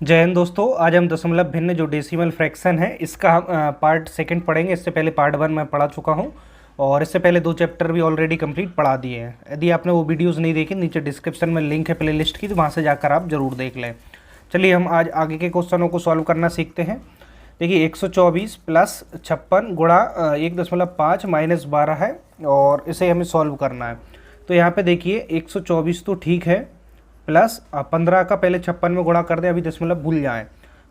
जय हिंद दोस्तों। आज हम दशमलव भिन्न जो डेसिमल फ्रैक्शन है इसका हम पार्ट सेकंड पढ़ेंगे। इससे पहले पार्ट वन मैं पढ़ा चुका हूं और इससे पहले 2 चैप्टर भी ऑलरेडी कंप्लीट पढ़ा दिए हैं। यदि आपने वो वीडियोस नहीं देखी, नीचे डिस्क्रिप्शन में लिंक है प्लेलिस्ट की, तो वहाँ से जाकर आप जरूर देख लें। चलिए हम आज आगे के क्वेश्चनों को सॉल्व करना सीखते हैं। देखिए 124 प्लस 56 गुणा 1.5 माइनस 12 है और इसे हमें सॉल्व करना है। तो यहाँ पे देखिए 124 तो ठीक है, प्लस 15 का पहले 56 में गुणा कर दें, अभी दशमलव भूल जाएं।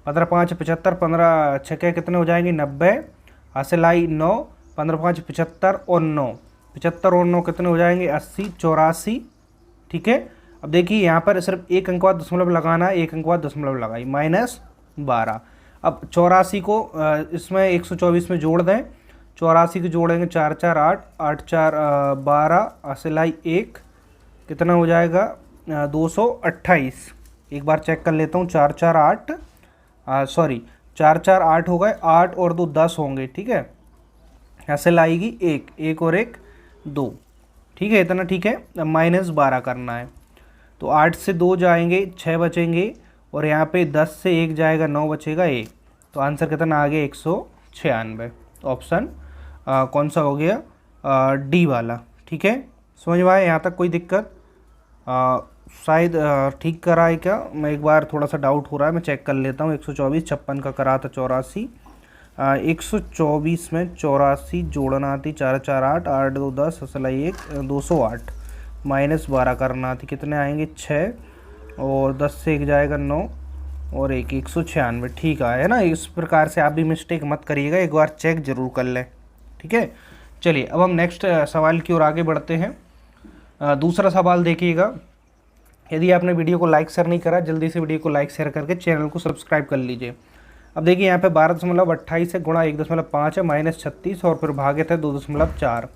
15 5 75, 15 छक्के कितने हो जाएंगे 90, हासिल आई 9, 15 5 75 और 9, 75 और 9 कितने हो जाएंगे 80, 84। ठीक है, अब देखिए यहाँ पर सिर्फ एक अंक बाद दशमलव लगाना है, एक अंक बाद दशमलव लगाई, माइनस 12। अब 84 को इसमें 124 में जोड़ दें, 84 को जोड़ेंगे 4 4 8, 8 4 12, हासिल आई 1, कितना हो जाएगा 228। एक बार चेक कर लेता हूँ, 4 4 8 सॉरी 4 4 8 हो गए, 8 और 2 10 होंगे। ठीक है, हासिल आएगी 1, 1 और 1 2। ठीक है, इतना ठीक है। अब माइनस 12 करना है, तो 8 से 2 जाएंगे 6 बचेंगे और यहाँ पे 10 से 1 जाएगा 9 बचेगा 1। तो आंसर कितना आ गया 196। ऑप्शन कौन सा हो गया, डी वाला। ठीक है, समझ में आया यहाँ तक? कोई दिक्कत? शायद ठीक करा है क्या? मैं एक बार थोड़ा सा डाउट हो रहा है, मैं चेक कर लेता हूँ। 124 56 का करा था 84, 124 में 84 जोड़ना थी 4 4 8, 8 2 10, असल 1 208, माइनस 12 करना थी, कितने आएंगे 6 और 10 से 1 जाएगा 9 और 1 196। ठीक है ना? इस प्रकार से आप भी मिस्टेक मत करिएगा, एक बार चेक जरूर कर लें। ठीक है, चलिए अब हम नेक्स्ट सवाल की ओर आगे बढ़ते हैं। दूसरा सवाल देखिएगा। यदि आपने वीडियो को लाइक शेयर नहीं करा, जल्दी से वीडियो को लाइक शेयर करके चैनल को सब्सक्राइब कर लीजिए। अब देखिए यहाँ पे 12.28 है, गुणा 1.5 है, माइनस 36 और फिर भागित है 2.4।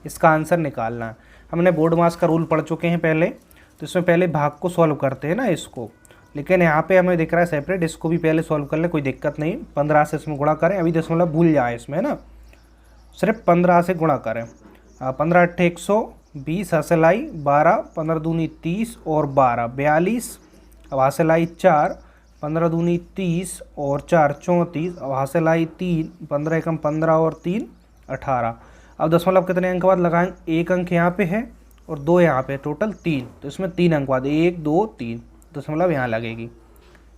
इसका आंसर निकालना है। हमने बोर्ड मास का रूल पढ़ चुके हैं पहले, तो इसमें पहले भाग को सॉल्व करते हैं ना इसको, लेकिन यहाँ पे हमें दिख रहा है सेपरेट, इसको भी पहले सॉल्व कर लें, कोई दिक्कत नहीं। 15 से इसमें गुणा करें, अभी दशमलव भूल जाए इसमें, है ना, सिर्फ 15 से गुणा करें। 15 8 120, हासिल आई 12, 15 दूनी 30 और 12 42, अब हासिल आई 4, 15 दूनी 30 और 4 34, अब हासिल आई 3, 15 एकम 15 और 3 18। अब दशमलव कितने अंक बाद लगाएंगे, एक अंक यहाँ पे है और 2 यहाँ पे, टोटल 3, तो इसमें 3 अंक बाद 1 2 3 दशमलव यहाँ लगेगी।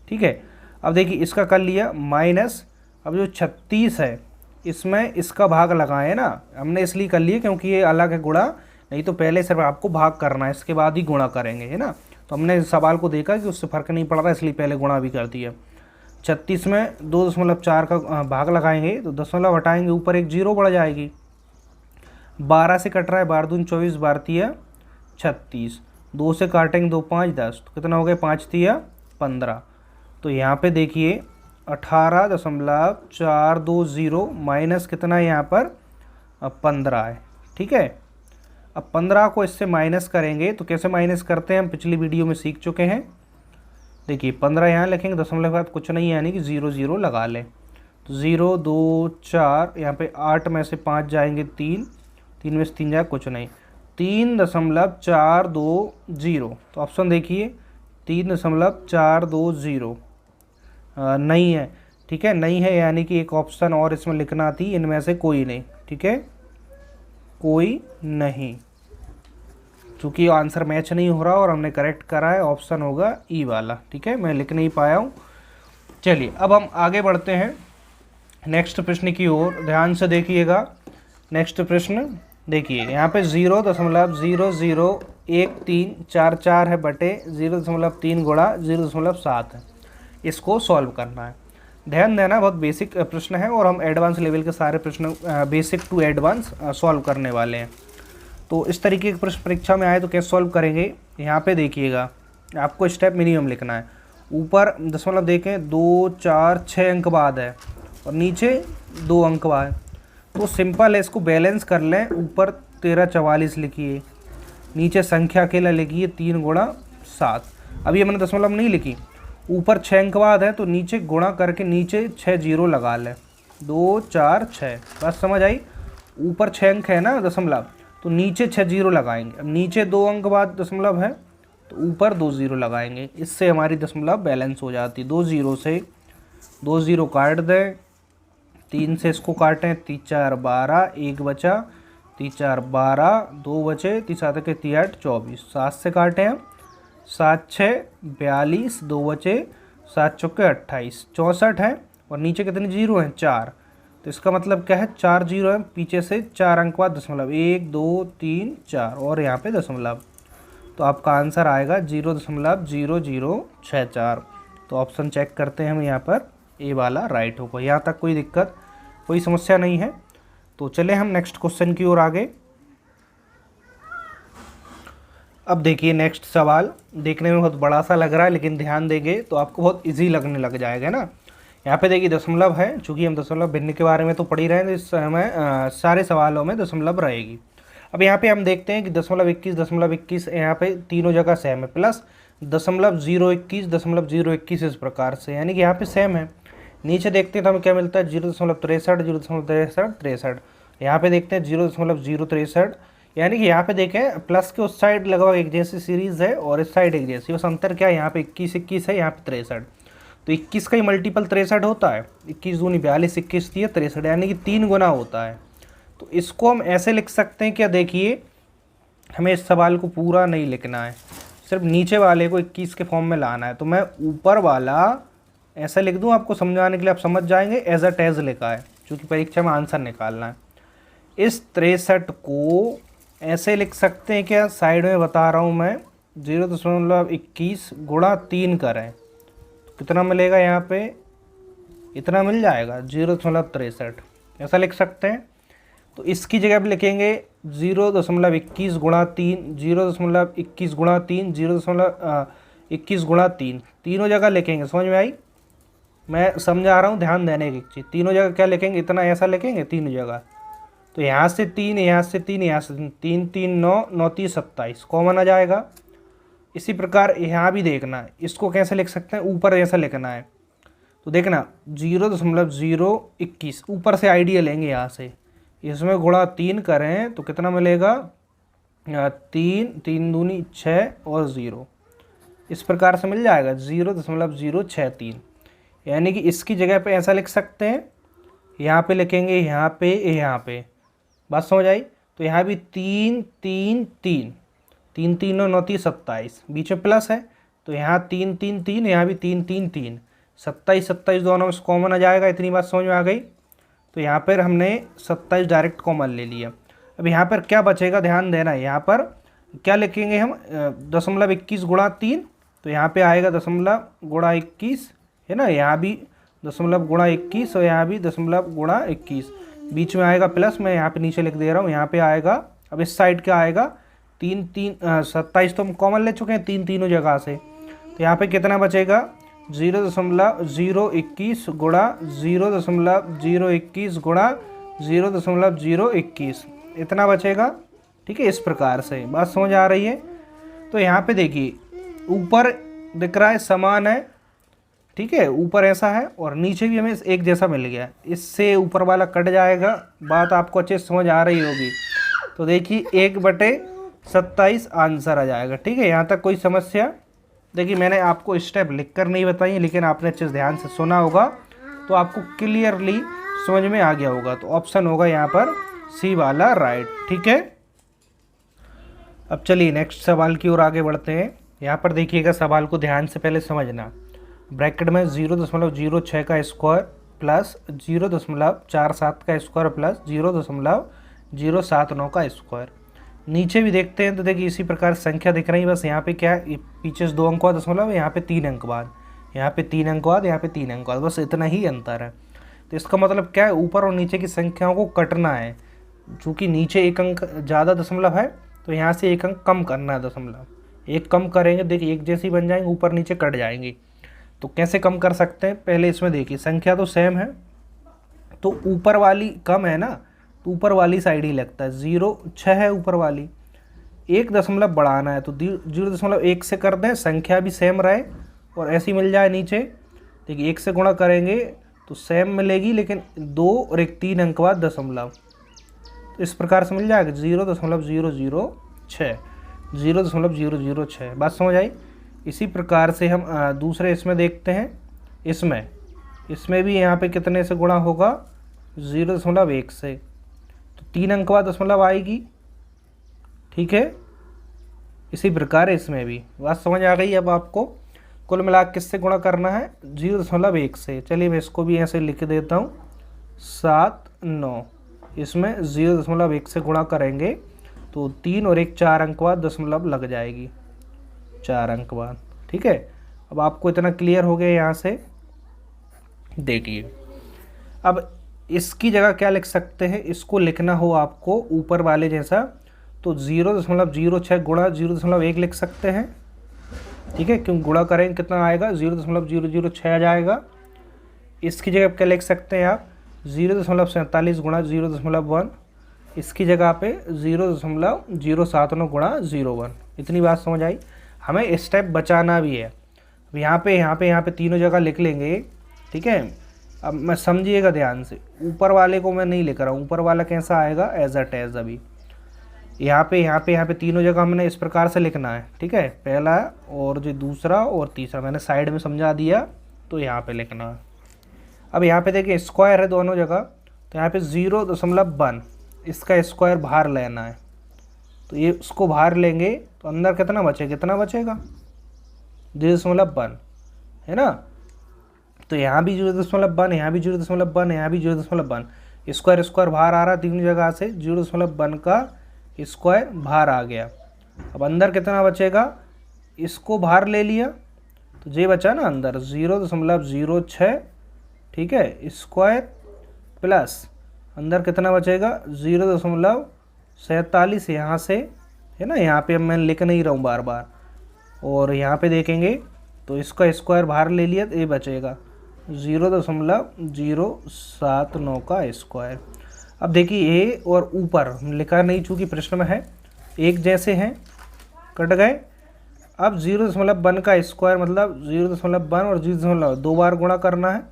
ठीक है, अब देखिए इसका कर लिया माइनस, अब जो 36 है इसमें इसका भाग लगाएं ना, हमने इसलिए कर लिया क्योंकि ये अलग है गुणा, नहीं तो पहले सिर्फ आपको भाग करना है, इसके बाद ही गुणा करेंगे, है ना। तो हमने सवाल को देखा कि उससे फ़र्क नहीं पड़ रहा, इसलिए पहले गुणा भी कर दिया। 36 में 2.4 का भाग लगाएंगे तो दशमलव हटाएंगे, ऊपर एक 0 बढ़ जाएगी। 12 से कट रहा है, 12 दूनी 24, 12 तिया 36, 2 से काटेंगे 2 5 10, तो कितना हो गया 5 तिया 15। तो यहाँ पे देखिए 18.420 माइनस कितना है यहाँ पर 15 है। ठीक है, अब 15 को इससे माइनस करेंगे तो कैसे माइनस करते हैं हम पिछली वीडियो में सीख चुके हैं। देखिए 15 यहाँ लिखेंगे, दशमलव के बाद कुछ नहीं यानी कि 0 0 लगा लें, तो 0 2 4, यहाँ पे 8 में से 5 जाएंगे 3, 3 में से 3 जाए कुछ नहीं, 3.420। तो ऑप्शन देखिए 3.420 नहीं है। ठीक है, नहीं है यानी कि एक ऑप्शन और इसमें लिखना थी, इनमें से कोई नहीं। ठीक है, कोई नहीं, चूँकि आंसर मैच नहीं हो रहा और हमने करेक्ट करा है, ऑप्शन होगा ई वाला। ठीक है, मैं लिख नहीं पाया हूँ। चलिए अब हम आगे बढ़ते हैं नेक्स्ट प्रश्न की ओर, ध्यान से देखिएगा। नेक्स्ट प्रश्न देखिए, यहाँ पे 0.001344 है बटे 0.3 गुणा 0.7 है, इसको सॉल्व करना है। ध्यान देना, बहुत बेसिक प्रश्न है और हम एडवांस लेवल के सारे प्रश्न बेसिक टू एडवांस सॉल्व करने वाले हैं। तो इस तरीके के प्रश्न परीक्षा में आए तो कैसे सॉल्व करेंगे, यहाँ पे देखिएगा, आपको स्टेप मिनिमम लिखना है। ऊपर दशमलव देखें 2 4 6 अंक बाद है और नीचे 2 अंक बाद है, तो सिंपल है, इसको बैलेंस कर लें। ऊपर 1344 लिखिए, नीचे संख्या अकेला लिखिए 3 गुणा 7। अभी हमने दशमलव नहीं लिखी, ऊपर 6 अंक बाद है तो नीचे गुणा करके नीचे 6 0 लगा लें, 2 4 6, बस समझ आई। ऊपर 6 अंक है ना दशमलव, तो नीचे 6 0 लगाएंगे। अब नीचे 2 अंक बाद दशमलव है तो ऊपर 2 जीरो लगाएंगे, इससे हमारी दशमलव बैलेंस हो जाती। 2 जीरो से 2 जीरो काट दें, 3 से इसको काटें, 3 4 12, 1 बचा, 3 4 12, 2 बचे, 3 7 के 3 8 24, 7 से काटें हम, 7 6 42, 2 बचे, 7 चौके 28, 64 है और नीचे कितने जीरो हैं 4। तो इसका मतलब क्या है 4 जीरो है, पीछे से 4 अंक बाद दशमलव, 1 2 3 4 और यहाँ पे दशमलव। तो आपका आंसर आएगा 0.0064। तो ऑप्शन चेक करते हैं हम, यहाँ पर ए वाला राइट होगा। यहाँ तक कोई दिक्कत, कोई समस्या नहीं है। तो चले हम नेक्स्ट क्वेश्चन की ओर आगे। अब देखिए नेक्स्ट सवाल देखने में बहुत बड़ा सा लग रहा है, लेकिन ध्यान देंगे तो आपको बहुत इजी लगने लग जाएगा ना। यहाँ पे देखिए दशमलव है, चूँकि हम दशमलव भिन्न के बारे में तो पढ़ ही रहे हैं, तो इस समय सारे सवालों में दशमलव रहेगी। अब यहाँ पे हम देखते हैं कि दशमलव 21 यहाँ पे तीनों जगह सेम है, प्लस 0.021 इस प्रकार से, यानी कि यहाँ पे सेम है। नीचे देखते हैं तो हमें क्या मिलता है 0.63, यहाँ पे देखते हैं 0.063, यानी कि यहाँ पे देखें प्लस के उस साइड लगभग एक जैसी सीरीज़ है और इस साइड एक जैसी, बस अंतर क्या है, यहाँ पे 21 है, यहाँ पे 63। तो 21 का ही मल्टीपल 63 होता है, 21 दूनी 42, 21 दिए 63, यानी कि 3 गुना होता है। तो इसको हम ऐसे लिख सकते हैं, क्या देखिए हमें इस सवाल को पूरा नहीं लिखना है, सिर्फ नीचे वाले को 21 के फॉर्म में लाना है। तो मैं ऊपर वाला ऐसा लिख दूं आपको समझाने के लिए, आप समझ जाएंगे, एज अ टेज लिखा है, क्योंकि परीक्षा में आंसर निकालना है। इस 63 को ऐसे लिख सकते हैं, क्या साइड में बता रहा हूँ मैं, 0.21 गुणा 3 करें तो कितना मिलेगा, यहाँ पे इतना मिल जाएगा 0.63, ऐसा लिख सकते हैं। तो इसकी जगह पे लिखेंगे 0.21 गुणा 3, 0.21 गुणा 3, 0.21 गुणा 3, तीनों जगह लिखेंगे। समझ में आई? मैं समझा रहा हूँ, ध्यान देने की चीज़। तीनों जगह क्या लिखेंगे, इतना ऐसा लिखेंगे तीनों जगह। तो यहाँ से 3, यहाँ से 3, यहाँ से 3, 3 9, 9 3 27, कॉमन आ जाएगा। इसी प्रकार यहाँ भी देखना, इसको कैसे लिख सकते हैं, ऊपर ऐसा लिखना है। तो देखना 0.021 ऊपर से आइडिया लेंगे, यहाँ से इसमें गुणा 3 करें तो कितना मिलेगा, 3 3 दूनी 6 और 0, इस प्रकार से मिल जाएगा 0.063। यानी कि इसकी जगह पे ऐसा लिख सकते हैं, यहाँ पे लिखेंगे, यहाँ पे बात समझ आई? तो यहाँ भी 3 3 3, 3 3 9 3 27, बीच में प्लस है, तो यहाँ 3 3 3, यहाँ भी 3 3 3, 27 27 दोनों में कॉमन आ जाएगा। इतनी बात समझ में आ गई? तो यहाँ पर हमने 27 डायरेक्ट कॉमन ले लिया। अब यहाँ पर क्या बचेगा, ध्यान देना है, यहाँ पर क्या लिखेंगे हम, 0.21 गुणा 3, तो यहाँ पे आएगा 0.21 है ना, यहाँ भी 0.21 और यहाँ भी 0.21, बीच में आएगा प्लस, मैं यहाँ पे नीचे लिख दे रहा हूँ, यहाँ पे आएगा। अब इस साइड क्या आएगा, 3 3 27 तो हम कॉमन ले चुके हैं तीनों जगह से, तो यहाँ पे कितना बचेगा, 0.021 गुणा 0.021 गुणा 0.021, इतना बचेगा। ठीक है, इस प्रकार से बात समझ आ रही है? तो यहाँ पे देखिए ऊपर दिख रहा है समान है, ठीक है, ऊपर ऐसा है और नीचे भी हमें एक जैसा मिल गया, इससे ऊपर वाला कट जाएगा। बात आपको अच्छे से समझ आ रही होगी। तो देखिए 1/27 आंसर आ जाएगा। ठीक है, यहाँ तक कोई समस्या? देखिए मैंने आपको स्टेप लिख कर नहीं बताई, लेकिन आपने अच्छे से ध्यान से सुना होगा तो आपको क्लियरली समझ में आ गया होगा। तो ऑप्शन होगा यहाँ पर सी वाला राइट। ठीक है, अब चलिए नेक्स्ट सवाल की ओर आगे बढ़ते हैं। यहाँ पर देखिएगा, सवाल को ध्यान से पहले समझना। ब्रैकेट में 0.06 का स्क्वायर प्लस 0.47 का स्क्वायर प्लस 0.079 का स्क्वायर। नीचे भी देखते हैं तो देखिए इसी प्रकार संख्या दिख रही है, बस यहाँ पे क्या है, पीछे से 2 अंक बाद दशमलव, यहाँ पे 3 अंक बाद, यहाँ पे 3 अंक बाद, यहाँ पे 3 अंक बाद, बस इतना ही अंतर है। तो इसका मतलब क्या है, ऊपर और नीचे की संख्याओं को कटना है। चूँकि नीचे 1 अंक ज़्यादा दशमलव है तो यहाँ से 1 अंक कम करना है, दशमलव 1 कम करेंगे, देखिए एक जैसी बन जाएंगे, ऊपर नीचे कट जाएंगी। तो कैसे कम कर सकते हैं, पहले इसमें देखिए संख्या तो सेम है, तो ऊपर वाली कम है ना, तो ऊपर वाली साइड ही लगता है। 0.6 है ऊपर वाली, 1 दशमलव बढ़ाना है तो 0.1 से कर दें, संख्या भी सेम रहे और ऐसी मिल जाए नीचे। देखिए 1 से गुणा करेंगे तो सेम मिलेगी, लेकिन 2 और 1 3 अंक बाद दशमलव, तो इस प्रकार से मिल जाएगा 0.006। 0.006। बात समझ आई। इसी प्रकार से हम दूसरे इसमें देखते हैं। इसमें भी यहाँ पे कितने से गुणा होगा, 0.1 से, तो 3 अंक बाद दशमलव आएगी। ठीक है, इसी प्रकार इसमें भी। बात समझ आ गई। अब आपको कुल मिला किससे गुणा करना है, 0.1 से। चलिए मैं इसको भी ऐसे लिख देता हूँ, 7, 9। इसमें 0.1 से गुणा करेंगे तो 3 और 1 4 अंक बाद दशमलव लग जाएगी, 4 अंक बाद। ठीक है, अब आपको इतना क्लियर हो गया यहाँ से। देखिए अब इसकी जगह क्या लिख सकते हैं, इसको लिखना हो आपको ऊपर वाले जैसा, तो 0.06 गुणा 0.1 लिख सकते हैं। ठीक है, क्यों गुणा करेंगे कितना आएगा, 0.006 आ जाएगा। इसकी जगह क्या लिख सकते हैं आप, 0.47 गुणा 0.1। इसकी जगह पे 0.079 गुणा 0.1। इतनी बात समझ आई। हमें स्टेप बचाना भी है। अब यहाँ पे तीनों जगह लिख लेंगे। ठीक है, अब मैं समझिएगा ध्यान से, ऊपर वाले को मैं नहीं लिख रहा हूँ। ऊपर वाला कैसा आएगा, एज अ टेज। अभी यहाँ पे तीनों जगह हमने इस प्रकार से लिखना है। ठीक है, पहला और जो दूसरा और तीसरा मैंने साइड में समझा दिया, तो यहाँ पे लिखना है। अब यहाँ पे देखिए स्क्वायर है दोनों जगह, तो यहाँ पे 0.1 इसका स्क्वायर बाहर लेना है। तो ये उसको बाहर लेंगे तो अंदर कितना बचेगा, 0.1 है ना। तो यहाँ भी 0.1, यहाँ भी 0.1, यहाँ भी 0.1। स्क्वायर बाहर आ रहा, तीनों जगह से 0.1 का स्क्वायर बाहर आ गया। अब अंदर कितना बचेगा, इसको बाहर ले लिया तो ये बचा ना अंदर 0.06। ठीक है, स्क्वायर प्लस अंदर कितना बचेगा, 0.47 यहाँ से, है ना। यहाँ पे मैं लिख नहीं रहा हूँ बार बार। और यहाँ पे देखेंगे तो इसका स्क्वायर बाहर ले लिया तो ये बचेगा 0.079 का स्क्वायर। अब देखिए ये और ऊपर लिखा नहीं, चूँकि प्रश्न में है, एक जैसे हैं, कट गए। अब 0.1 का स्क्वायर मतलब 0.1 और 0.2 दो बार गुणा करना है,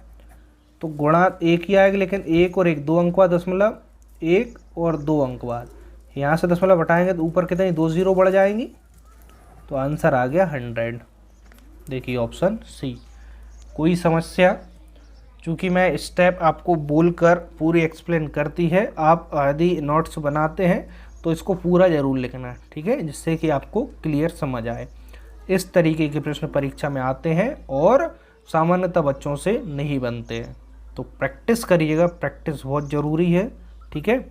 तो गुणा एक ही आएगा, लेकिन 1 और 1 2 अंक बाद दशमलव, 1 और 2 अंक बाद यहाँ से दशमलव हटाएंगे तो ऊपर कितनी 2 0 बढ़ जाएंगी, तो आंसर आ गया 100। देखिए ऑप्शन सी। कोई समस्या, चूँकि मैं स्टेप आपको बोलकर पूरी एक्सप्लेन करती है, आप यदि नोट्स बनाते हैं तो इसको पूरा ज़रूर लिखना है। ठीक है, जिससे कि आपको क्लियर समझ आए। इस तरीके के प्रश्न परीक्षा में आते हैं और सामान्यतः बच्चों से नहीं बनते हैं। तो प्रैक्टिस करिएगा, प्रैक्टिस बहुत ज़रूरी है। ठीक है,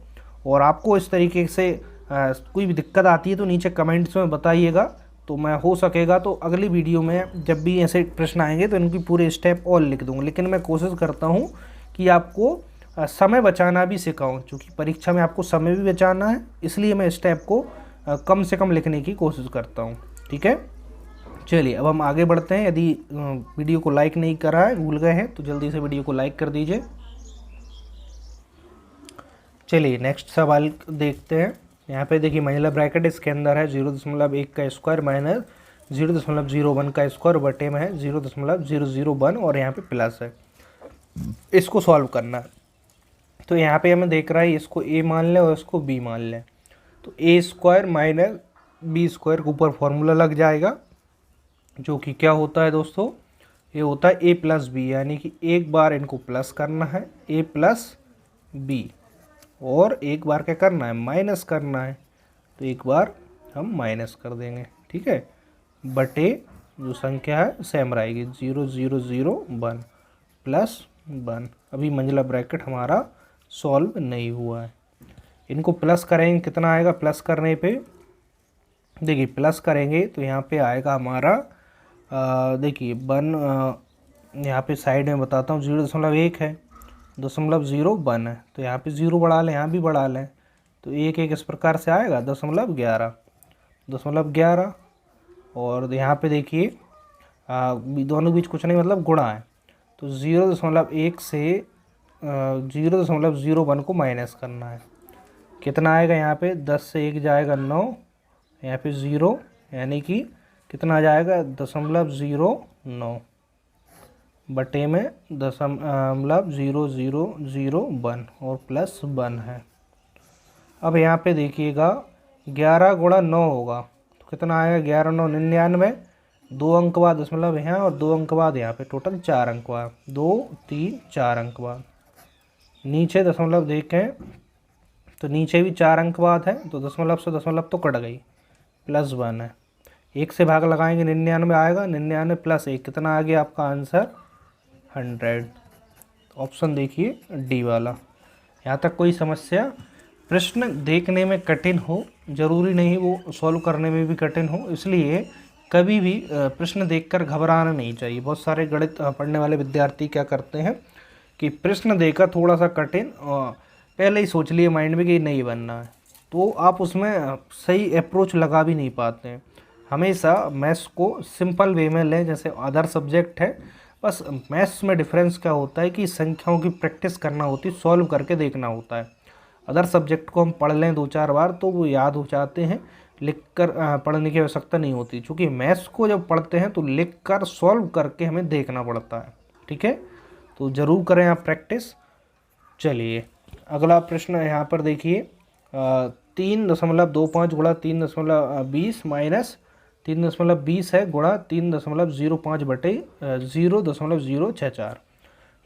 और आपको इस तरीके से कोई भी दिक्कत आती है तो नीचे कमेंट्स में बताइएगा, तो मैं हो सकेगा तो अगली वीडियो में जब भी ऐसे प्रश्न आएंगे तो इनकी पूरे स्टेप और लिख दूँगा। लेकिन मैं कोशिश करता हूँ कि आपको समय बचाना भी सिखाऊँ, क्योंकि परीक्षा में आपको समय भी बचाना है, इसलिए मैं स्टेप को कम से कम लिखने की कोशिश करता हूँ। ठीक है, चलिए अब हम आगे बढ़ते हैं। यदि वीडियो को लाइक नहीं करा है, भूल गए हैं, तो जल्दी से वीडियो को लाइक कर दीजिए। चलिए नेक्स्ट सवाल देखते हैं। यहाँ पे देखिए महिला ब्रैकेट, इसके अंदर है 0.1 का स्क्वायर माइनस 0.01 का स्क्वायर, बटे में है 0.001 और यहाँ पे प्लस है। इसको सॉल्व करना है। तो यहाँ पे हमें देख रहा है, इसको a मान लें और इसको b मान लें, तो a square minus b square के ऊपर फॉर्मूला लग जाएगा, जो कि क्या होता है दोस्तों, ये होता है a प्लस बी, यानी कि एक बार इनको प्लस करना है a प्लस बी, और एक बार क्या करना है, माइनस करना है, तो एक बार हम माइनस कर देंगे। ठीक है, बटे जो संख्या है सेम रहेगी 0.001 प्लस 1। अभी मंझला ब्रैकेट हमारा सॉल्व नहीं हुआ है। इनको प्लस करेंगे, कितना आएगा प्लस करने पे, देखिए प्लस करेंगे तो यहाँ पे आएगा हमारा देखिए 1, यहाँ पे साइड में बताता हूँ 0.1 है, 0.01 है, तो यहाँ पे 0 बढ़ा लें, यहाँ भी बढ़ा लें, तो 1 1 इस प्रकार से आएगा 0.11। और यहाँ पे देखिए दोनों बीच कुछ नहीं, मतलब गुणा है, तो 0.1 से 0.01 को माइनस करना है। कितना आएगा, यहाँ पे 10 से 1 जाएगा 9, यहाँ पे 0, यानी कि कितना आ जाएगा 0.09 बटे में 0.001 और प्लस 1 है। अब यहाँ पे देखिएगा 11 गुणा 9 होगा, तो कितना आएगा 11,999, 2 अंक बाद दशमलव यहाँ और 2 अंक बाद यहाँ पे, टोटल 4 अंक बाद, 2 3 4 अंक बाद। नीचे दशमलव देखें तो नीचे भी 4 अंक बाद है, तो दशमलव से दशमलव तो कट गई, +1 है। 1 से भाग लगाएंगे 99 आएगा, 99 + 1 कितना आ गया आपका आंसर 100। ऑप्शन देखिए डी वाला। यहाँ तक कोई समस्या? प्रश्न देखने में कठिन हो जरूरी नहीं वो सॉल्व करने में भी कठिन हो, इसलिए कभी भी प्रश्न देखकर घबराना नहीं चाहिए। बहुत सारे गणित पढ़ने वाले विद्यार्थी क्या करते हैं कि प्रश्न देखा थोड़ा सा कठिन और पहले ही सोच लिए माइंड में कि नहीं बनना है, तो आप उसमें सही अप्रोच लगा भी नहीं पाते हैं। हमेशा मैथ्स को सिंपल वे में लें, जैसे अदर सब्जेक्ट है। बस मैथ्स में डिफरेंस क्या होता है कि संख्याओं की प्रैक्टिस करना होती है, सॉल्व करके देखना होता है। अदर सब्जेक्ट को हम पढ़ लें 2-4 बार तो वो याद हो जाते हैं, लिख कर पढ़ने की आवश्यकता नहीं होती। क्योंकि मैथ्स को जब पढ़ते हैं तो लिख कर सॉल्व करके हमें देखना पड़ता है, ठीक है। तो ज़रूर करें आप प्रैक्टिस। चलिए अगला प्रश्न यहाँ पर देखिए, 3.25 गुणा 3.20 माइनस 3.20 है गुणा 3.05 बटे 0.064।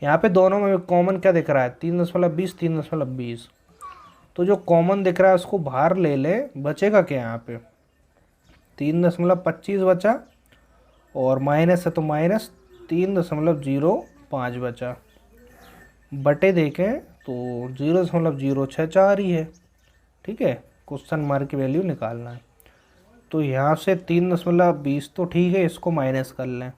यहाँ पे दोनों में कॉमन क्या दिख रहा है? 3.20 3.20। तो जो कॉमन दिख रहा है उसको बाहर ले ले, बचेगा क्या यहाँ पे? 3.25 बचा और माइनस है तो माइनस 3.05 बचा, बटे देखें तो 0.064 ही है, ठीक है। क्वेश्चन मार्क की वैल्यू निकालना है, तो यहाँ से 3.20 तो ठीक है, इसको माइनस कर लें,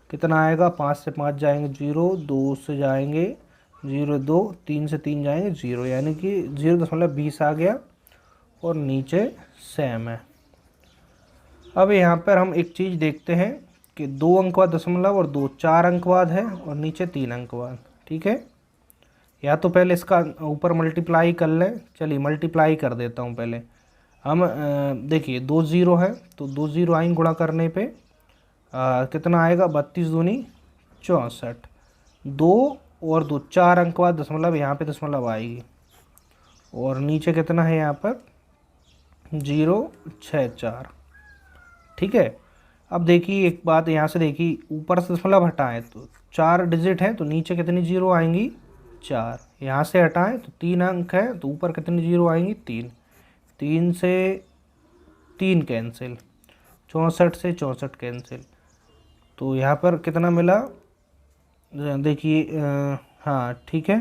कितना आएगा? 5 से 5 जाएंगे 0, 2 से जाएंगे 0, 2, 3 से 3 जाएंगे 0, यानी कि 0.20 आ गया और नीचे सेम है। अब यहाँ पर हम एक चीज़ देखते हैं कि 2 अंक बाद दशमलव और 2 4 अंक बाद है और नीचे 3 अंक बाद, ठीक है। या तो पहले इसका ऊपर मल्टीप्लाई कर लें, चलिए मल्टीप्लाई कर देता हूँ पहले। हम देखिए 2 0 है तो 2 0 आएंगे गुणा करने पे, कितना आएगा? 32 दूनी 64, 2 और 2 4 अंक बाद दशमलव, यहाँ पे दशमलव आएगी और नीचे कितना है यहाँ पर? 0.64, ठीक है। अब देखिए एक बात यहाँ से देखिए, ऊपर से दशमलव हटाएं तो 4 डिजिट है तो नीचे कितनी 0 आएंगी? 4। यहाँ से हटाएं तो 3 अंक है तो ऊपर कितनी 0 आएंगी? 3। 3 से 3 कैंसिल, 64 से 64 कैंसिल, तो यहाँ पर कितना मिला? देखिए हाँ ठीक है,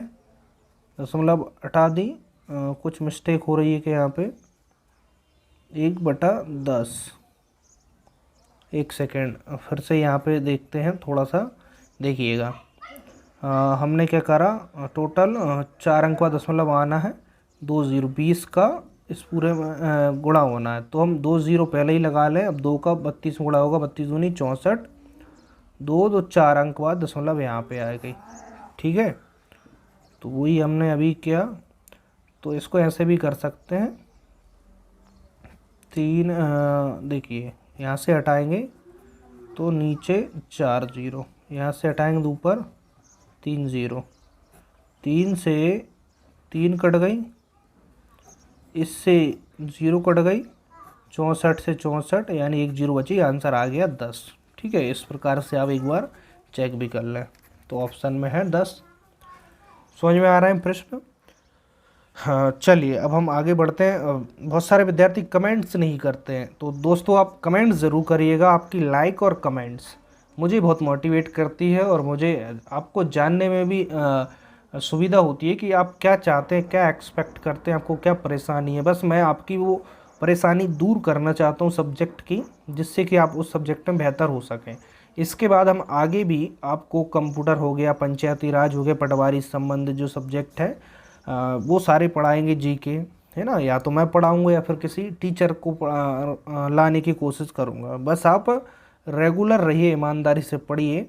दशमलव हटा दी, कुछ मिस्टेक हो रही है कि यहाँ पे 1/10। एक सेकेंड फिर से यहाँ पे देखते हैं, थोड़ा सा देखिएगा। हमने क्या करा, टोटल 4 अंक का दशमलव आना है, 2 0 20 का इस पूरे में गुणा होना है, तो हम 2 0 पहले ही लगा लें। अब 2 का 32 गुणा होगा, 32 दूनी 64, 2 2 4 अंक बाद दशमलव यहाँ पे आ गई, ठीक है। तो वही हमने अभी किया, तो इसको ऐसे भी कर सकते हैं। 3 देखिए यहाँ से हटाएंगे तो नीचे 4 0, यहाँ से हटाएंगे तो ऊपर 3 0, 3 से 3 कट गई, इससे 0 कट गई, 64 से 64 यानी 1 0 बची, आंसर आ गया 10, ठीक है। इस प्रकार से आप एक बार चेक भी कर लें, तो ऑप्शन में है 10। समझ में आ रहा है प्रश्न? हाँ चलिए अब हम आगे बढ़ते हैं। बहुत सारे विद्यार्थी कमेंट्स नहीं करते हैं, तो दोस्तों आप कमेंट्स ज़रूर करिएगा। आपकी लाइक और कमेंट्स मुझे बहुत मोटिवेट करती है और मुझे आपको जानने में भी सुविधा होती है कि आप क्या चाहते हैं, क्या एक्सपेक्ट करते हैं, आपको क्या परेशानी है। बस मैं आपकी वो परेशानी दूर करना चाहता हूँ सब्जेक्ट की, जिससे कि आप उस सब्जेक्ट में बेहतर हो सकें। इसके बाद हम आगे भी आपको कंप्यूटर हो गया, पंचायती राज हो गया, पटवारी संबंधित जो सब्जेक्ट है वो सारे पढ़ाएंगे, जीके है ना, या तो मैं पढ़ाऊँगा या फिर किसी टीचर को लाने की कोशिश करूँगा। बस आप रेगुलर रहिए, ईमानदारी से पढ़िए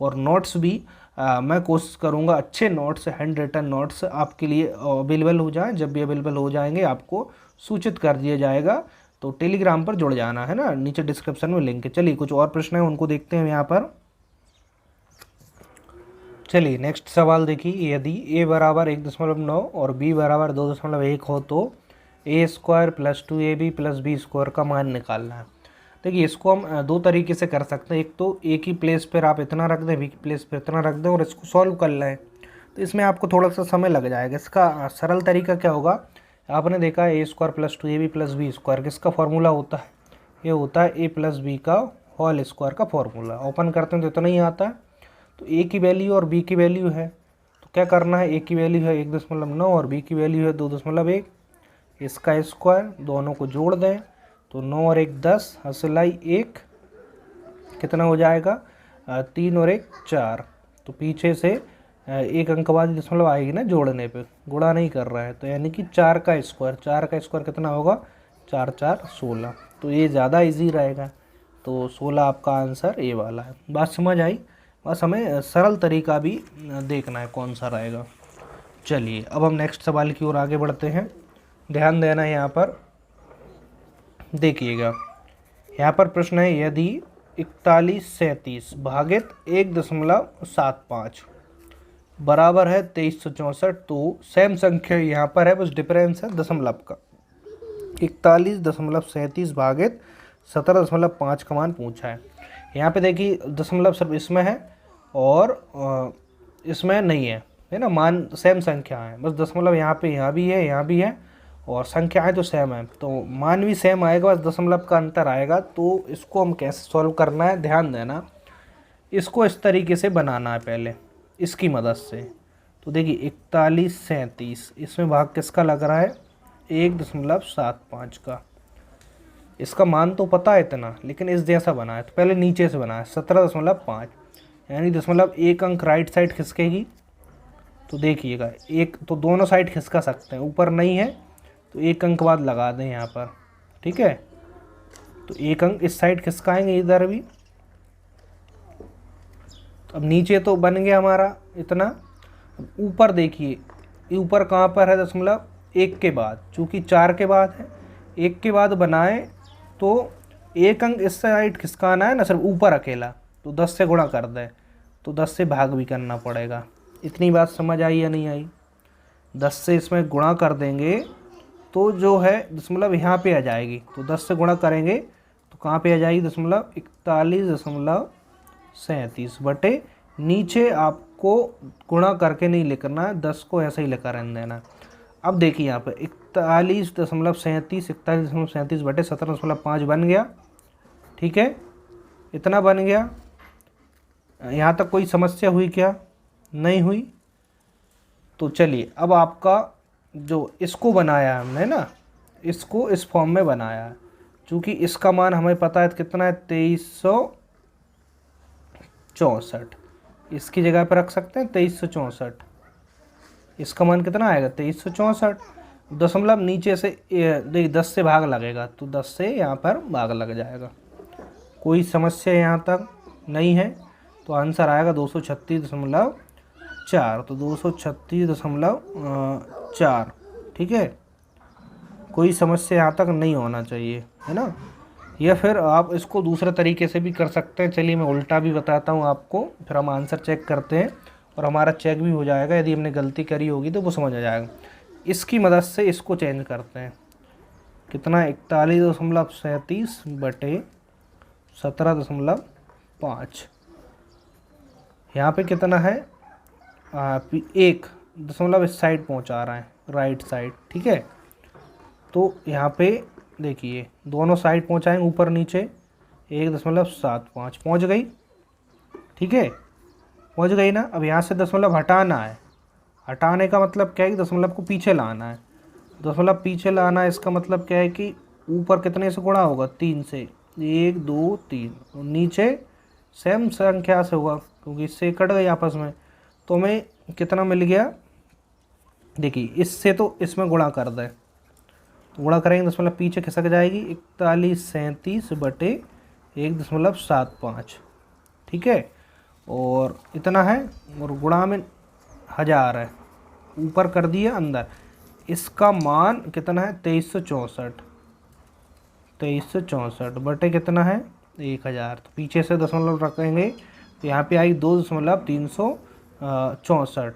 और नोट्स भी मैं कोशिश करूँगा अच्छे नोट्स, हैंड रिटन नोट्स आपके लिए अवेलेबल हो जाएं। जब भी अवेलेबल हो जाएंगे आपको सूचित कर दिया जाएगा। तो टेलीग्राम पर जुड़ जाना है ना, नीचे डिस्क्रिप्शन में लिंक है। चलिए कुछ और प्रश्न है उनको देखते हैं यहाँ पर। चलिए नेक्स्ट सवाल देखिए, यदि a बराबर 1.9 और b बराबर 2.1 हो तो a square plus 2ab plus b square का मान निकालना है। देखिए इसको हम दो तरीके से कर सकते हैं। एक तो ए की प्लेस पर आप इतना रख दें, बी की प्लेस पर इतना रख दें और इसको सॉल्व कर लें, तो इसमें आपको थोड़ा सा समय लग जाएगा। इसका सरल तरीका क्या होगा, आपने देखा a square plus 2ab plus b square किसका फॉर्मूला होता है, ये होता है ए प्लस बी का होल स्क्वायर का फॉर्मूला। ओपन करते हैं तो इतना ही आता है। तो ए की वैल्यू और बी की वैल्यू है, तो क्या करना है, ए की वैल्यू है 1.9 और बी की वैल्यू है 2.1, इसका स्क्वायर दोनों को जोड़ दें तो 9 और 1 10, हसलाई 1, कितना हो जाएगा 3 और 1 4। तो पीछे से एक अंक बाद दशमलव आएगी ना जोड़ने पे, गुणा नहीं कर रहा है, तो यानी कि 4 का स्क्वायर कितना होगा 4 4 16। तो ये ज़्यादा इजी रहेगा, तो 16 आपका आंसर ये वाला है। बात समझ आई, बस हमें सरल तरीका भी देखना है कौन सा रहेगा। चलिए अब हम नेक्स्ट सवाल की ओर आगे बढ़ते हैं। ध्यान देना है यहाँ पर, देखिएगा यहाँ पर प्रश्न है, यदि 4137 भागित 1.75 बराबर है 2364, तो सेम संख्या यहाँ पर है, बस डिफरेंस है दशमलव का। 41.37 भागित 17.5 का मान पूछा है। यहाँ पे देखिए दशमलव सिर्फ इसमें है और इसमें नहीं है ना, मान सेम संख्या है, बस दशमलव यहाँ पे यहाँ भी है और संख्याएं तो सेम है, तो मान भी सेम आएगा, बस दशमलव का अंतर आएगा। तो इसको हम कैसे सॉल्व करना है, ध्यान देना, इसको इस तरीके से बनाना है पहले इसकी मदद से। तो देखिए 4137 इसमें भाग किसका लग रहा है 1.75 का, इसका मान तो पता है इतना, लेकिन इस जैसा बना है, तो पहले नीचे से बना है 17.5, यानी दशमलव एक अंक राइट साइड खिसकेगी। तो देखिएगा एक तो दोनों साइड खिसका सकते हैं, ऊपर नहीं है तो एक अंक बाद लगा दें यहाँ पर, ठीक है। तो एक अंक इस साइड खिसकाएंगे इधर भी। अब नीचे तो बन गया हमारा इतना, ऊपर देखिए ये ऊपर कहाँ पर है दशमलव एक के बाद, चूँकि 4 के बाद है, 1 के बाद बनाए तो एक अंक इस साइड खिसकाना है ना सिर्फ ऊपर अकेला, तो 10 से गुणा कर दें, तो 10 से भाग भी करना पड़ेगा। इतनी बात समझ आई या नहीं आई, 10 से इसमें गुणा कर देंगे तो जो है दशमलव यहाँ पे आ जाएगी, तो 10 से गुणा करेंगे तो कहाँ पे आ जाएगी दशमलव 41.37 बटे, नीचे आपको गुणा करके नहीं लिखना है, 10 को ऐसे ही लिखा रहने देना। अब देखिए यहाँ पे 41.37 बटे 17.5 बन गया, ठीक है, इतना बन गया। यहाँ तक कोई समस्या हुई क्या, नहीं हुई। तो चलिए अब आपका जो इसको बनाया हमने ना, इसको इस फॉर्म में बनाया है, चूँकि इसका मान हमें पता है कितना है 2364, इसकी जगह पर रख सकते हैं 2364, इसका मान कितना आएगा 2364। दशमलव नीचे से देखिए 10 से भाग लगेगा, तो 10 से यहाँ पर भाग लग जाएगा, कोई समस्या यहाँ तक नहीं है। तो आंसर आएगा 236.4, तो 236.4, ठीक है, कोई समस्या यहाँ तक नहीं होना चाहिए, है ना। या फिर आप इसको दूसरे तरीके से भी कर सकते हैं, चलिए मैं उल्टा भी बताता हूँ आपको, फिर हम आंसर चेक करते हैं और हमारा चेक भी हो जाएगा, यदि हमने गलती करी होगी तो वो समझ आ जाएगा। इसकी मदद से इसको चेंज करते हैं, कितना 41.37 बटे 17.5, यहाँ पे कितना है एक दशमलव इस साइड पहुँचा रहा है राइट साइड, ठीक है। तो यहाँ पे देखिए दोनों साइड पहुँचाएंगे ऊपर नीचे, 1.75 पहुँच गई, ठीक है, पहुँच गई ना। अब यहाँ से दशमलव हटाना है, हटाने का मतलब क्या है कि दशमलव को पीछे लाना है, दशमलव पीछे लाना है, इसका मतलब क्या है कि ऊपर कितने से गुणा होगा 3 से, 1 2 3, और नीचे सेम संख्या से होगा क्योंकि इससे कट गई आपस में, तो हमें कितना मिल गया, देखिए इससे तो इसमें गुणा कर दें, तो गुणा करेंगे दशमलव पीछे खिसक जाएगी, 4137 बटे 1.75, ठीक है, और इतना है, और गुणा में 1000 है, ऊपर कर दिया अंदर, इसका मान कितना है 2364 बटे कितना है 1000, तो पीछे से दशमलव रखेंगे तो यहाँ पे आई 2.364,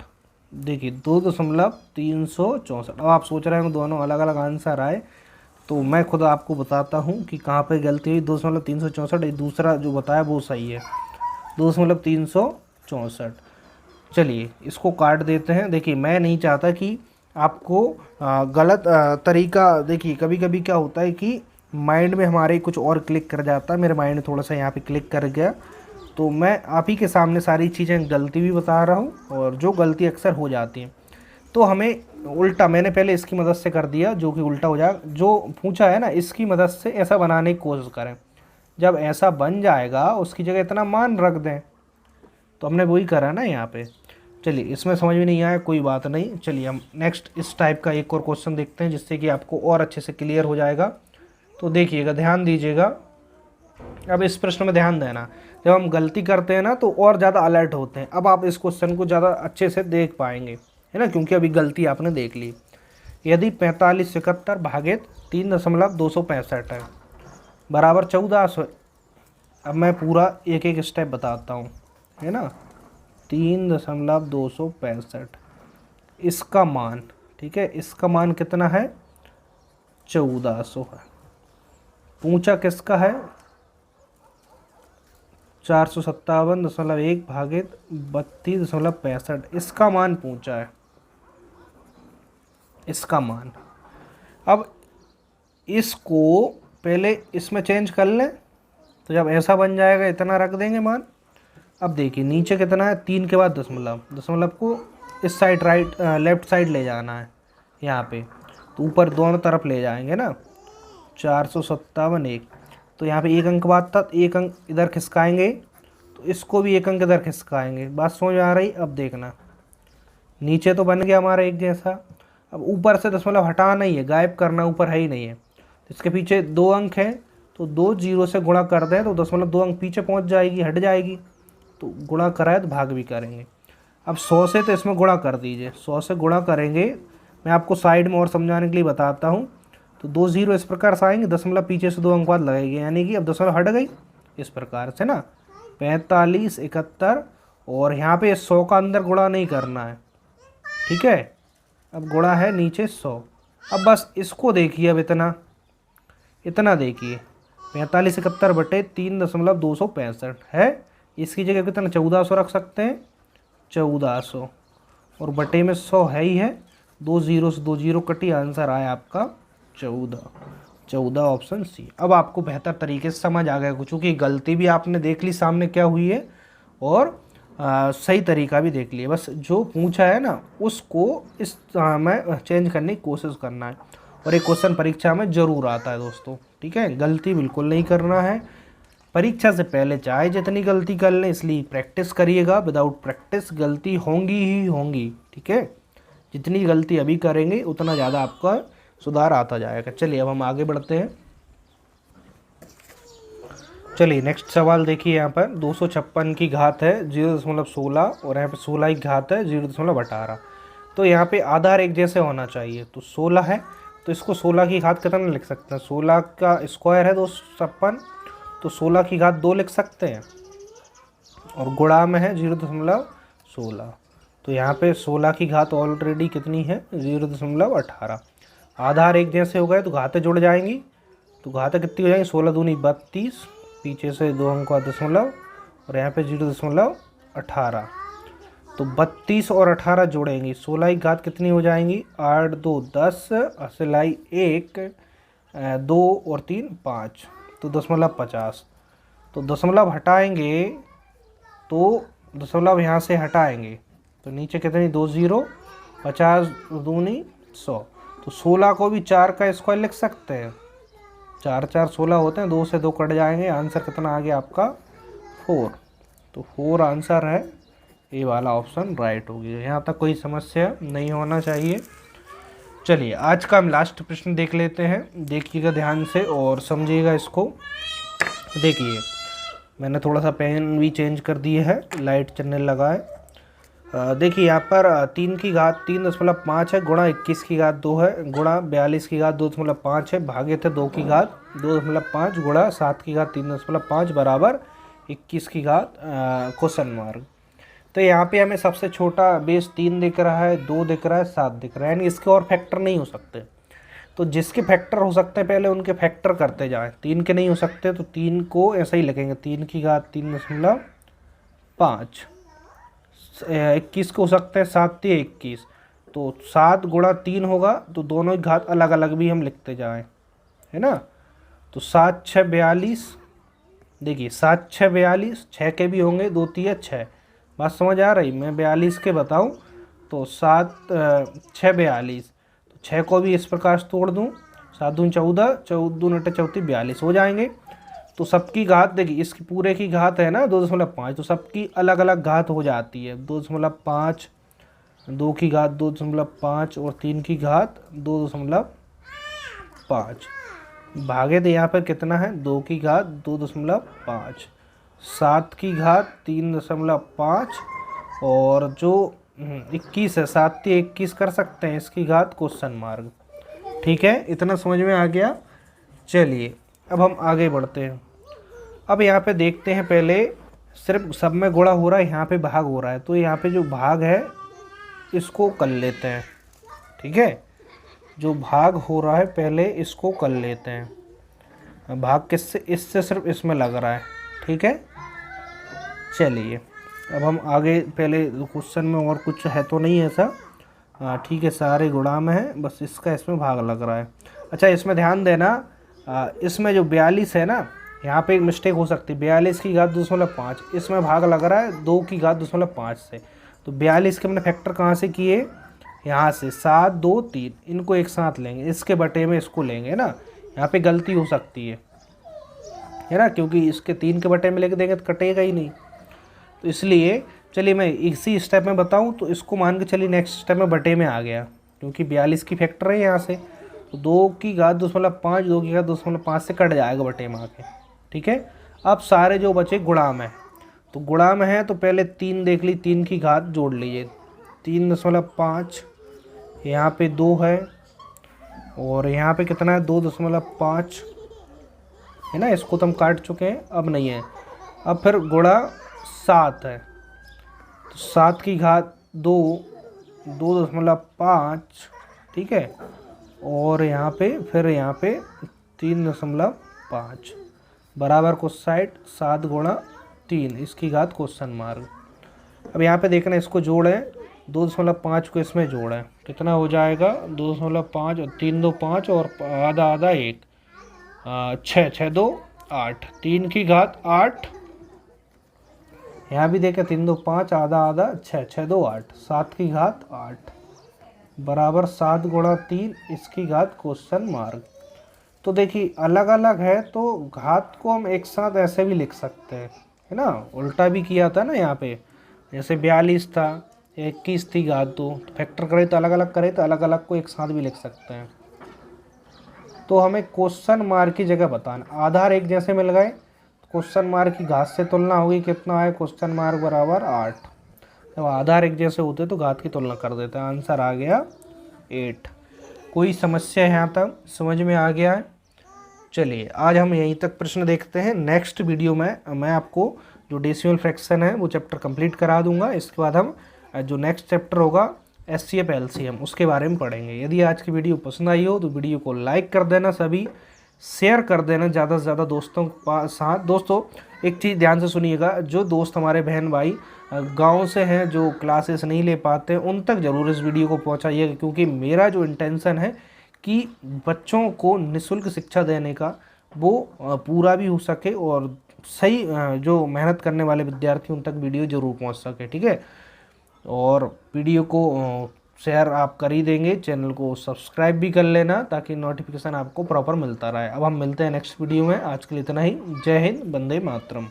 देखिए 2.364। अब आप सोच रहे हैं दोनों अलग अलग आंसर आए, तो मैं खुद आपको बताता हूँ कि कहाँ पे गलती हुई। 2.364, दूसरा जो बताया वो सही है, 2.364। चलिए इसको काट देते हैं। देखिए मैं नहीं चाहता कि आपको गलत तरीका, देखिए कभी कभी क्या होता है कि माइंड में हमारे कुछ और क्लिक कर जाता है। मेरे माइंड थोड़ा सा यहाँ पे क्लिक कर गया, तो मैं आप ही के सामने सारी चीज़ें गलती भी बता रहा हूँ, और जो गलती अक्सर हो जाती हैं तो हमें उल्टा, मैंने पहले इसकी मदद से कर दिया जो कि उल्टा हो जाए। जो पूछा है ना इसकी मदद से ऐसा बनाने की कोशिश करें, जब ऐसा बन जाएगा उसकी जगह इतना मान रख दें। तो हमने वही करा ना यहाँ पे। चलिए इसमें समझ में नहीं आया, कोई बात नहीं। चलिए हम नेक्स्ट इस टाइप का एक और क्वेश्चन देखते हैं, जिससे कि आपको और अच्छे से क्लियर हो जाएगा। तो देखिएगा, ध्यान दीजिएगा। अब इस प्रश्न में ध्यान देना, जब हम गलती करते हैं ना तो और ज़्यादा अलर्ट होते हैं। अब आप इस क्वेश्चन को ज़्यादा अच्छे से देख पाएंगे, है ना, क्योंकि अभी गलती आपने देख ली। यदि 4571 भागित 3.265 है बराबर 1400। अब मैं पूरा एक एक स्टेप बताता हूँ, है ना। 3.265 इसका मान, ठीक है, इसका मान कितना है, 1400 है। पूछा किसका है, 457.1 भागित 32.65, इसका मान पूछा है, इसका मान। अब इसको पहले इसमें चेंज कर लें, तो जब ऐसा बन जाएगा इतना रख देंगे मान। अब देखिए नीचे कितना है, 3 के बाद दशमलव, दशमलव को इस साइड लेफ्ट साइड ले जाना है यहाँ पे, तो ऊपर दोनों तरफ ले जाएंगे ना। 457.1, तो यहाँ पे एक अंक बाद था, एक अंक इधर खिसकाएंगे, तो इसको भी एक अंक इधर खिसकाएंगे। बात समझ आ रही। अब देखना नीचे तो बन गया हमारा एक जैसा। अब ऊपर से दशमलव हटाना ही है, गायब करना, ऊपर है ही नहीं है। इसके पीछे 2 अंक हैं, तो 2 जीरो से गुणा कर दें तो दशमलव 2 अंक पीछे पहुँच जाएगी, हट जाएगी। तो गुणा कराए तो भाग भी करेंगे। अब 100 से तो इसमें गुणा कर दीजिए, 100 से गुणा करेंगे। मैं आपको साइड में और समझाने के लिए बताता हूँ। तो 2 जीरो इस प्रकार से आएंगे, दशमलव पीछे से 2 अंक बाद लगेगी, यानी कि अब दशमलव हट गई इस प्रकार से ना। 4571, और यहाँ पे 100 का अंदर गुणा नहीं करना है, ठीक है। अब गुणा है नीचे 100। अब बस इसको देखिए, अब इतना देखिए, 4571 बटे 3.265 है। इसकी जगह कितना 1400 रख सकते हैं, 1400, और बटे में 100 है ही है। 2 जीरो से 2 जीरो कटी, आंसर आया आपका 14 ऑप्शन सी। अब आपको बेहतर तरीके से समझ आ गया, क्योंकि गलती भी आपने देख ली सामने क्या हुई है, और सही तरीका भी देख लिया। बस जो पूछा है ना उसको इस में चेंज करने की कोशिश करना है। और एक क्वेश्चन परीक्षा में ज़रूर आता है दोस्तों, ठीक है। गलती बिल्कुल नहीं करना है परीक्षा से पहले, चाहे जितनी गलती कर लें, इसलिए प्रैक्टिस करिएगा। विदाउट प्रैक्टिस गलती होंगी ही होंगी, ठीक है। जितनी गलती अभी करेंगे उतना ज़्यादा आपका सुधार आता जाएगा। चलिए अब हम आगे बढ़ते हैं। चलिए नेक्स्ट सवाल देखिए, यहाँ पर 256 की घात है 0.16, और यहाँ पे 16 की घात है 0.18। तो यहाँ पे आधार एक जैसे होना चाहिए। तो 16 है, तो इसको 16 की घात कितना लिख सकते हैं, 16 का स्क्वायर है 256, तो 16 की घात 2 लिख सकते हैं, और गुणा में है 0.16। तो यहाँ पे 16 की घात ऑलरेडी कितनी है, 0.18। आधार एक जैसे हो गए तो घातें जुड़ जाएंगी, तो घातें कितनी हो जाएंगी, 16 दूनी 32, पीछे से 2 अंक का दशमलव, और यहाँ पे 0.18। तो 32 और 18 जोड़ेंगी, 16 की घात कितनी हो जाएंगी, 8 2 10, असलाई 1, 2 और 3 5, तो 0.50। तो दशमलव हटाएंगे, तो दशमलव यहाँ से हटाएंगे तो नीचे कितनी, 2 जीरो, 50 दूनी 100। तो 16 को भी 4 का स्क्वायर लिख सकते हैं, 4 4 16 होते हैं, 2 से 2 कट जाएंगे। आंसर कितना आ गया आपका 4। तो 4 आंसर है, ये वाला ऑप्शन राइट हो गया। यहाँ तक कोई समस्या नहीं होना चाहिए। चलिए आज का हम लास्ट प्रश्न देख लेते हैं, देखिएगा ध्यान से और समझिएगा इसको। देखिए मैंने थोड़ा सा पेन भी चेंज कर दिए है, लाइट चलने लगा है। देखिए यहाँ पर 3 की घात 3.5 है, गुणा 21 की घात 2 है, गुणा 42 की घात 2.5 है, भागे थे 2 की घात 2.5, गुणा 7 की घात 3.5 बराबर 21 की घात क्वेश्चन मार्क। तो यहाँ पे हमें सबसे छोटा बेस 3 दिख रहा है, 2 दिख रहा है, 7 दिख रहा है, यानी इसके और फैक्टर नहीं हो सकते। तो जिसके फैक्टर हो सकते हैं पहले उनके फैक्टर करते जाएं। 3 के नहीं हो सकते तो 3 को ऐसा ही लिखेंगे, 3 की घात 3.5। 21 को हो सकते हैं 7 3 21, तो 7 गुणा 3 होगा, तो दोनों की घात अलग अलग भी हम लिखते जाएं, है ना। तो 7 6 42, देखिए 7 6 42, 6 के भी होंगे, 2 3 6। बात समझ आ रही, मैं 42 के बताऊं तो 7 6 42, तो 6 को भी इस प्रकार से तोड़ दूं, 7 दूनी 14, 14 दूनी 34, 42 हो जाएंगे। तो सबकी घात देखिए, इसकी पूरे की घात है ना 2.5, तो सबकी अलग अलग घात हो जाती है। 2.5, 2 की घात 2.5 और 3 की घात 2.5 भागे, तो यहाँ पर कितना है, 2 की घात 2.5, 7 की घात 3.5 और जो 21 है, 7 3 21 कर सकते हैं, इसकी घात क्वेश्चन मार्क। ठीक है, इतना समझ में आ गया। चलिए अब हम आगे बढ़ते हैं। अब यहाँ पे देखते हैं, पहले सिर्फ सब में गुणा हो रहा है, यहाँ पे भाग हो रहा है, तो यहाँ पे जो भाग है इसको कर लेते हैं। ठीक है, जो भाग हो रहा है पहले इसको कर लेते हैं। भाग किससे, इससे सिर्फ इसमें लग रहा है। ठीक है, चलिए अब हम आगे, पहले क्वेश्चन में और कुछ है तो नहीं ऐसा, ठीक है, सारे गुणा में है, बस इसका इसमें भाग लग रहा है। अच्छा, इसमें ध्यान देना, इसमें जो 42 है ना, यहाँ पे एक मिस्टेक हो सकती है, 42 की घात 2.5, इसमें भाग लग रहा है 2 की घात 2.5 से, तो 42 के हमने फैक्टर कहाँ से किए, यहाँ से 7 2 3, इनको एक साथ लेंगे, इसके बटे में इसको लेंगे ना, यहाँ पे गलती हो सकती है ना, क्योंकि इसके 3 के बटे में लेके देंगे तो कटेगा ही नहीं। तो इसलिए चलिए मैं इसी स्टेप में बताऊँ, तो इसको मान के चलिए नेक्स्ट स्टेप में बटे में आ गया, क्योंकि 42 की फैक्टर है यहाँ से, तो 2 की घात 2.5, 2 की घात 2.5 से कट जाएगा बटे में आके। ठीक है, अब सारे जो बचे गुणा में, तो गुणा में है तो पहले 3 देख ली, 3 की घात जोड़ लीजिए, 3.5, यहाँ पे 2 है और यहाँ पे कितना है 2.5 है ना, इसको तो हम काट चुके हैं, अब नहीं है। अब फिर गुणा 7 है, तो 7 की घात 2, 2.5, ठीक है, और यहाँ पे फिर यहाँ पे 3.5 बराबर को साइड 7 गुणा 3, इसकी घात क्वेश्चन मार्क। अब यहाँ पे देखना, इसको जोड़ें, 2.5 को इसमें जोड़ें, कितना हो जाएगा 2.5 और 3 2 5 और आधा आधा 1, 6 6 2 8, 3 की घात 8, यहाँ भी देखें 3 2 5 आधा आधा 6 6 2 8, 7 की घात 8 बराबर 7 गुणा 3, इसकी घात क्वेश्चन मार्क। तो देखिए अलग अलग है तो घात को हम एक साथ ऐसे भी लिख सकते हैं, है ना, उल्टा भी किया था ना यहाँ पे, जैसे 42 था, 21 थी घात 2, तो फैक्टर करे तो अलग अलग करे तो अलग अलग को एक साथ भी लिख सकते हैं। तो हमें क्वेश्चन मार्क की जगह बताना, आधार एक जैसे मिल गए, क्वेश्चन मार्क की घात से तुलना होगी, कितना है क्वेश्चन मार्क बराबर 8। जब आधार एक जैसे होते तो घात की तुलना कर देते हैं, आंसर आ गया 8। कोई समस्या यहाँ तक समझ में आ गया है? चलिए आज हम यहीं तक प्रश्न देखते हैं। नेक्स्ट वीडियो में मैं आपको जो डेसिमल फ्रैक्शन है वो चैप्टर कंप्लीट करा दूंगा। इसके बाद हम जो नेक्स्ट चैप्टर होगा एचसीएफ एलसीएम उसके बारे में पढ़ेंगे। यदि आज की वीडियो पसंद आई हो तो वीडियो को लाइक कर देना, सभी शेयर कर देना ज़्यादा से ज़्यादा दोस्तों के साथ। दोस्तों एक चीज़ ध्यान से सुनिएगा, जो दोस्त हमारे बहन भाई गांव से हैं जो क्लासेस नहीं ले पाते उन तक ज़रूर इस वीडियो को पहुंचाइएगा, क्योंकि मेरा जो इंटेंशन है कि बच्चों को निःशुल्क शिक्षा देने का वो पूरा भी हो सके और सही जो मेहनत करने वाले विद्यार्थी उन तक वीडियो ज़रूर पहुंच सके। ठीक है, और वीडियो को शेयर आप कर ही देंगे, चैनल को सब्सक्राइब भी कर लेना ताकि नोटिफिकेशन आपको प्रॉपर मिलता रहे। अब हम मिलते हैं नेक्स्ट वीडियो में, आज के लिए इतना ही। जय हिंद, वंदे मातरम।